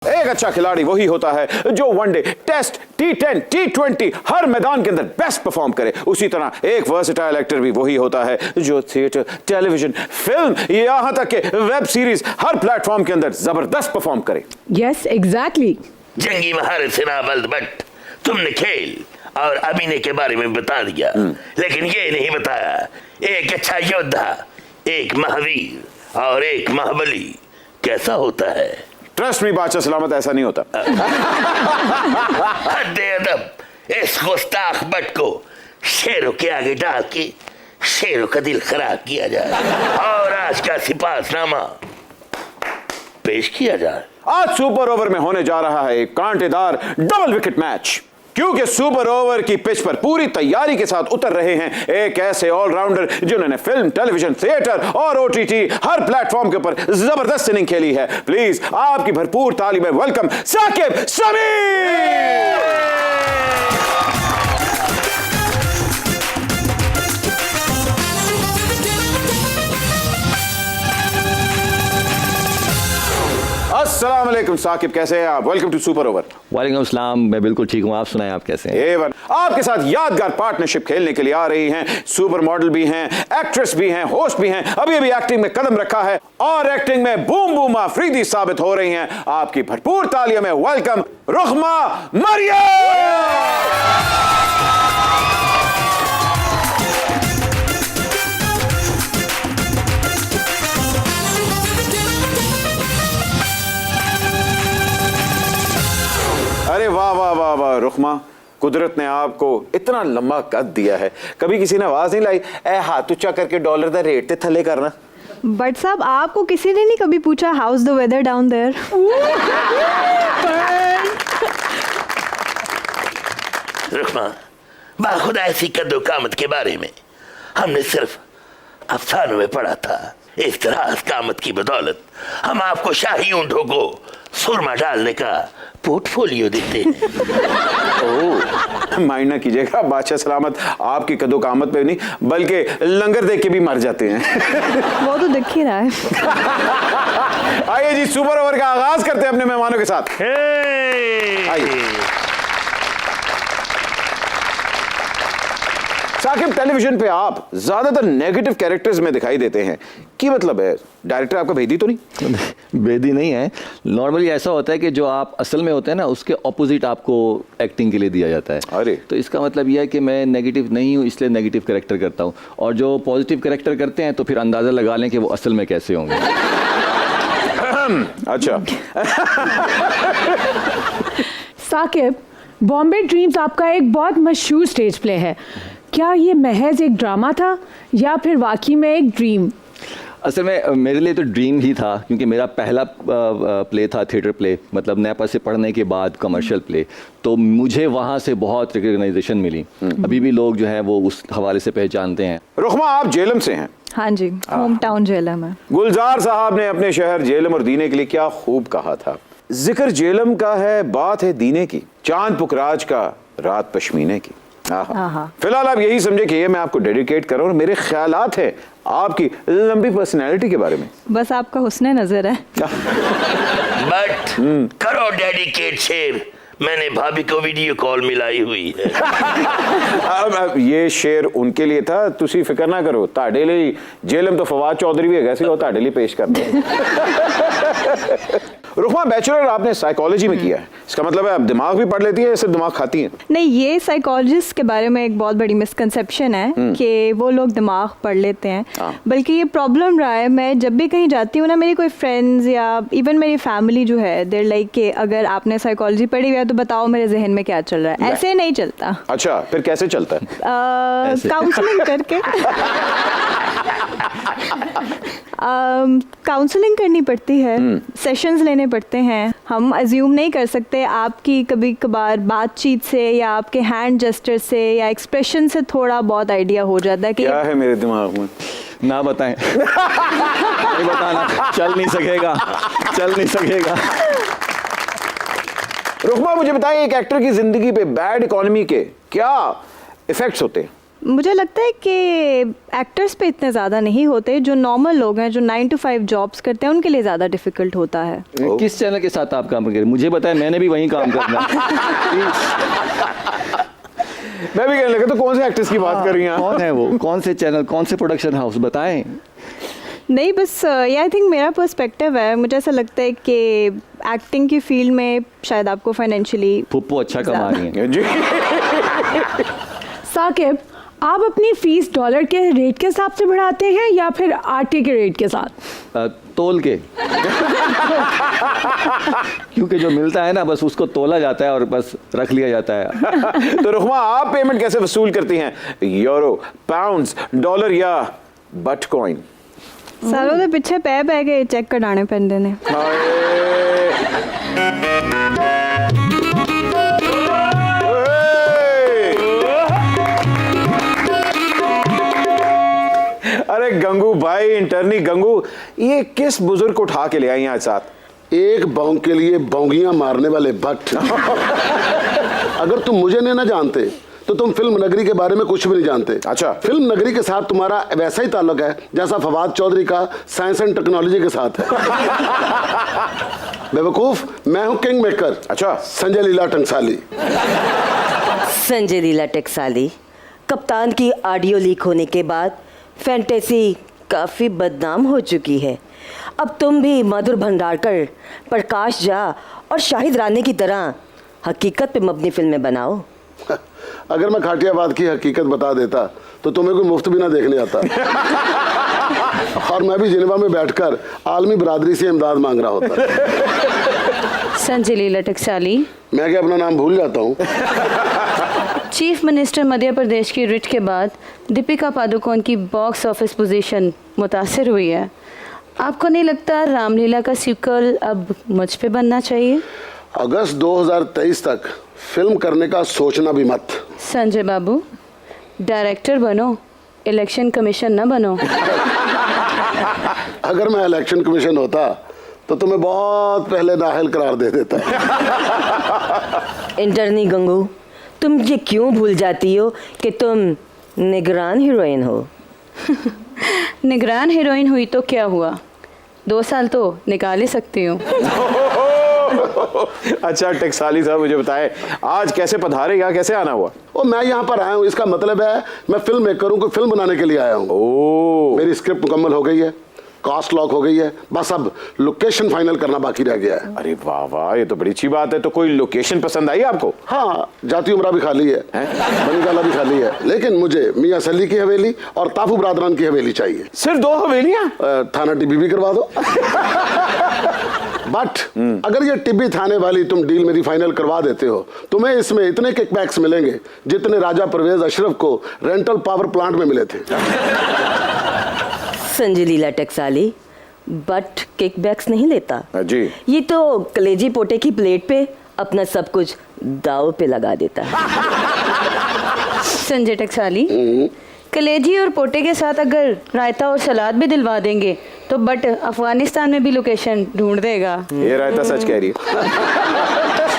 एक अच्छा खिलाड़ी वही होता है जो वनडे, टेस्ट, T10, T20 हर मैदान के अंदर बेस्ट परफॉर्म करे। उसी तरह एक वर्सेटाइल एक्टर भी वही होता है जो थिएटर, टेलीविजन, फिल्म, यहां तक के वेब सीरीज हर प्लेटफॉर्म के अंदर जबरदस्त परफॉर्म करे। Yes exactly. जंगी महारत से ना बट तुमने खेल और अभिनय के बारे में बता दिया, लेकिन ये नहीं बताया एक अच्छा योद्धा, एक महावीर और एक महाबली कैसा होता है। ट्रस्ट मी बादशाह सलामत, ऐसा नहीं होता। अदब इस गुस्ताख बट को शेरों के आगे डाल के शेरों का दिल खराब किया जाए और आज का सिपाहीनामा पेश किया जाए। आज सुपर ओवर में होने जा रहा है एक कांटेदार डबल विकेट मैच, क्योंकि सुपर ओवर की पिच पर पूरी तैयारी के साथ उतर रहे हैं एक ऐसे ऑलराउंडर जिन्होंने फिल्म, टेलीविजन, थिएटर और ओटीटी हर प्लेटफॉर्म के ऊपर जबरदस्त इनिंग खेली है। प्लीज आपकी भरपूर ताली में वेलकम साकिब समीर। अस्सलाम वालेकुम साकिब, कैसे हैं आप? Welcome to super over. वालेकुम अस्सलाम, मैं बिल्कुल ठीक हूँ, आप सुनाएं आप कैसे हैं? एवन आपके साथ यादगार पार्टनरशिप खेलने के लिए आ रही हैं, सुपर मॉडल भी हैं, एक्ट्रेस भी हैं, होस्ट भी हैं, अभी अभी एक्टिंग में कदम रखा है और एक्टिंग में बूम बूम आफरीदी साबित हो रही हैं। आपकी भरपूर तालियों में वेलकम रुखमा मरियम। अरे वाह वाह वाह वाह रुखमा, कुदरत ने आपको इतना लंबा कद दिया है, कभी किसी ने आवाज नहीं लाई ए हाथ ऊंचा करके डॉलर दा रेट ते थले करना? बट साहब आपको किसी ने नहीं कभी पूछा how's the weather down there? Rukhma, बाखुदा ऐसी कद्दो कामत के बारे में हमने सिर्फ अफसानों में पढ़ा था। इस तरह कामत की बदौलत हम आपको शाही ऊंटों को सुरमा डालने का पोर्टफोलियो देते हैं। ओह, माइंड ना कीजिएगा बादशाह सलामत, आपकी कदो कामत पे नहीं बल्कि लंगर देख के भी मर जाते हैं। वो तो दिख ही रहा है। आइए जी, सुपर ओवर का आगाज करते हैं अपने मेहमानों के साथ। आइए साकिब, टेलीविजन पे आप ज्यादातर नेगेटिव कैरेक्टर्स में दिखाई देते हैं, की मतलब है डायरेक्टर आपका भेदी तो नहीं? बेदी नहीं है, नॉर्मली ऐसा होता है कि जो आप असल में होते हैं ना उसके ऑपोजिट आपको एक्टिंग के लिए दिया जाता है। अरे तो इसका मतलब यह है कि मैं नेगेटिव नहीं हूँ, इसलिए नेगेटिव कैरेक्टर करता हूँ, और जो पॉजिटिव कैरेक्टर करते हैं तो फिर अंदाज़ा लगा लें कि वो असल में कैसे होंगे। अच्छा। साकिब, बॉम्बे ड्रीम्स आपका एक बहुत मशहूर स्टेज प्ले है, क्या ये महज एक ड्रामा था या फिर वाकई में एक ड्रीम? असल में मेरे लिए तो ड्रीम ही था, क्योंकि मेरा पहला प्ले था थिएटर प्ले, मतलब नेपा से पढ़ने के बाद कमर्शियल प्ले, तो मुझे वहाँ से बहुत रिकग्नाइजेशन मिली। अभी भी लोग जो हैं वो उस हवाले से पहचानते हैं। रुखमा, आप जेलम से हैं? हाँ जी, होम टाउन जेलम है। गुलजार साहब ने अपने शहर जेलम और दीने के लिए क्या खूब कहा था। जिक्र जेलम का है, बात है दीने की, चांद पुखराज का, रात पश्मीने की। फिलहाल आप यही समझे कि ये मैं आपको डेडिकेट कर रहा हूँ, मेरे ख्यालात हैं आपकी लंबी पर्सनैलिटी के बारे में। बस आपका हुस्न नजर है। बट करो डेडिकेट शेर, मैंने भाभी को वीडियो कॉल मिलाई हुई है। अब ये शेर उनके लिए था, तुसी फिक्र ना करो, ताड़े लिए जेलम तो फवाद चौधरी भी है, वो ताड़े लिए पेश करते हैं। रुखमा, बैचलर आपने साइकोलॉजी में किया है, इसका मतलब है आप दिमाग भी पढ़ लेती है या सिर्फ दिमाग खाती हैं? नहीं, ये साइकोलॉजिस्ट के बारे में एक बहुत बड़ी मिसकंसेप्शन है कि वो लोग दिमाग पढ़ लेते हैं, बल्कि ये प्रॉब्लम रहा है। मैं जब भी कहीं जाती हूँ ना, मेरी कोई फ्रेंड्स या इवन मेरी फैमिली जो है, देयर लाइक कि अगर आपने साइकोलॉजी पढ़ी हुई है तो बताओ मेरे जहन में क्या चल रहा है। ऐसे नहीं चलता। अच्छा, फिर कैसे चलता है? काउंसलिंग करके। काउंसलिंग करनी पड़ती है, सेशंस लेने पड़ते हैं। हम अज्यूम नहीं कर सकते, आपकी कभी कभार बातचीत से या आपके हैंड जेस्चर से या एक्सप्रेशन से थोड़ा बहुत आइडिया हो जाता है कि क्या है मेरे दिमाग में। ना बताएं। नहीं बताना, चल नहीं सकेगा, चल नहीं सकेगा। रुखमा, मुझे बताइए एक एक्टर की जिंदगी पे बैड इकोनॉमी के क्या इफेक्ट्स होते हैं? मुझे लगता है कि एक्टर्स पे इतने ज़्यादा नहीं होते, जो नॉर्मल लोग हैं जो 9 to 5 जॉब्स करते हैं उनके लिए ज़्यादा डिफ़िकल्ट होता है। किस चैनल के साथ आप काम करें? मुझे बताएं, मैंने भी वहीं काम करना है। मैं भी कहने लगा तो कौन से एक्ट्रेस की बात कर रही हैं? कौन है वो? कौन से चैनल, कौन से प्रोडक्शन हाउस, बताएं। नहीं, बस ये आई थिंक मेरा पर्सपेक्टिव है। मुझे ऐसा लगता है कि एक्टिंग की फील्ड में शायद आपको फाइनेंशियली फुप्पू अच्छा कमा रही हैं। जी। साकिब, आप अपनी फीस डॉलर के रेट के हिसाब से बढ़ाते हैं या फिर आटे के रेट के साथ? तोल के। क्योंकि जो मिलता है ना बस उसको तोला जाता है और बस रख लिया जाता है। तो रुखमा, आप पेमेंट कैसे वसूल करती हैं? यूरो, पाउंड्स, डॉलर या बटकॉइन? सालों के पीछे पै के चेक कटाने पैंदे ने। अरे गंगू भाई, इंटर्नी गंगू, ये किस बुजुर्ग को उठा के ले आई हैं आज साथ? एक बौंग के लिए बौंगियां मारने वाले भट्ट। अगर तुम मुझे नहीं ना जानते तो तुम फिल्म नगरी के बारे में कुछ भी नहीं जानते। अच्छा। फिल्म नगरी के साथ तुम्हारा वैसा ही ताल्लुक है जैसा फवाद चौधरी का साइंस एंड टेक्नोलॉजी के साथ है। बेवकूफ, मैं हूं किंग मेकर। अच्छा। संजय लीला टंकसाली। संजय लीला टंकसाली, कप्तान की ऑडियो लीक होने के बाद फैंटेसी काफ़ी बदनाम हो चुकी है। अब तुम भी मधुर भंडारकर, प्रकाश झा और शाहिद राणे की तरह हकीकत पे मबनी फिल्में बनाओ। अगर मैं खाटियाबाद की हकीकत बता देता तो तुम्हें कोई मुफ्त भी ना देखने आता। और मैं भी जिनेवा में बैठकर आलमी बरादरी से इमदाद मांग रहा होता। संजय लीला टंकसाली, मैं क्या अपना नाम भूल जाता हूँ? चीफ मिनिस्टर मध्य प्रदेश की रिट के बाद दीपिका पादुकोण की बॉक्स ऑफिस पोजीशन मुतासिर हुई है। आपको नहीं लगता रामलीला का सीक्वल अब मुझ पे बनना चाहिए? अगस्त 2023 तक फिल्म करने का सोचना भी मत। संजय बाबू, डायरेक्टर बनो, इलेक्शन कमीशन ना बनो। अगर मैं इलेक्शन कमीशन होता तो तुम्हें बहुत पहले नाअहल करार दे देता। इंटर्नी गंगू, तुम ये क्यों भूल जाती हो कि तुम निगरान हीरोइन हो? निगरान हीरोइन हुई तो क्या हुआ, 2 साल तो निकाल ही सकती हूँ। अच्छा टंकसाली साहब, मुझे बताए आज कैसे पधारे, या कैसे आना हुआ? और मैं यहाँ पर आया हूँ, इसका मतलब है मैं फिल्म मेकर हूँ, कोई फिल्म बनाने के लिए आया हूँ। मेरी स्क्रिप्ट मुकम्मल हो गई है, कास्ट लॉक हो गई है, बस अब लोकेशन फाइनल करना बाकी रह गया है। अरे वाह वाह, ये तो बड़ी अच्छी बात है। तो कोई लोकेशन पसंद आई आपको? हाँ, जाती उमरा भी खाली है, बनीगाला भी खाली है, लेकिन मुझे मियाँ सली की हवेली और ताफू बरादरान की हवेली चाहिए। सिर्फ 2 हवेलियां? थाना टिब्बी भी करवा दो। बट अगर ये टिब्बी थाने वाली तुम डील मेरी फाइनल करवा देते हो, तुम्हें इसमें इतने किकबैक्स मिलेंगे जितने राजा परवेज अशरफ को रेंटल पावर प्लांट में मिले थे। संजय लीला टंकसाली, बट किकबैक्स नहीं लेता जी। ये तो कलेजी पोटे की प्लेट पे अपना सब कुछ दाव पे लगा देता है। संजय टंकसाली, कलेजी और पोटे के साथ अगर रायता और सलाद भी दिलवा देंगे तो बट अफगानिस्तान में भी लोकेशन ढूंढ देगा। ये रायता सच कह रही है।